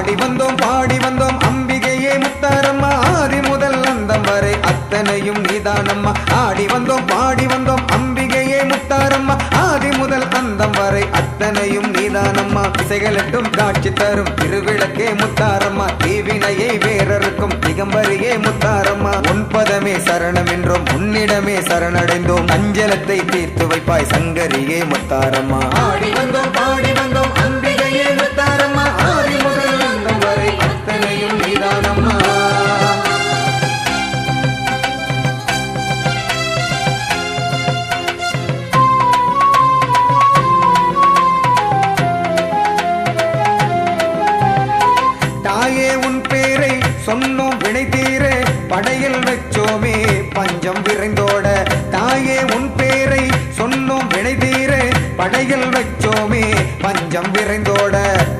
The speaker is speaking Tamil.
பாடி வந்தோம் அம்பிகையே முத்தாரம்மா ஆதி முதல் அந்தம் வரை அத்தனையும் நீதானம்மா ஆடி வந்தோம் பாடி வந்தோம் அம்பிகையே முத்தாரம்மா ஆதி முதல் அந்தம் வரை அத்தனையும் நீதானம்மா திசைகளட்டும் காட்சி தரும் திருவிளக்கே முத்தாரம்மா தீவினையை வேறறுக்கும் திகம்பரியே முத்தாரம்மா உன்பதமே சரணம் என்றோம் உன்னிடமே சரணடைந்தோம் அஞ்சலத்தை தீர்த்து வைப்பாய் சங்கரியே முத்தாரம்மா ஆடி வந்தோம் பாடி வந்தோம் அம்பிகையே முத்தாரம்மா ஆதி முதல் அந்தம் வரை அத்தனையும் நீதானம்மா தாயே உன் பேரை சொன்னோம் வினை தீர படையில் வச்சோமே பஞ்சம் விரைந்தோட தாயே உன் பேரை சொன்னோம் வினை தீர படையில் வச்சோமே பஞ்சம் விரைந்தோட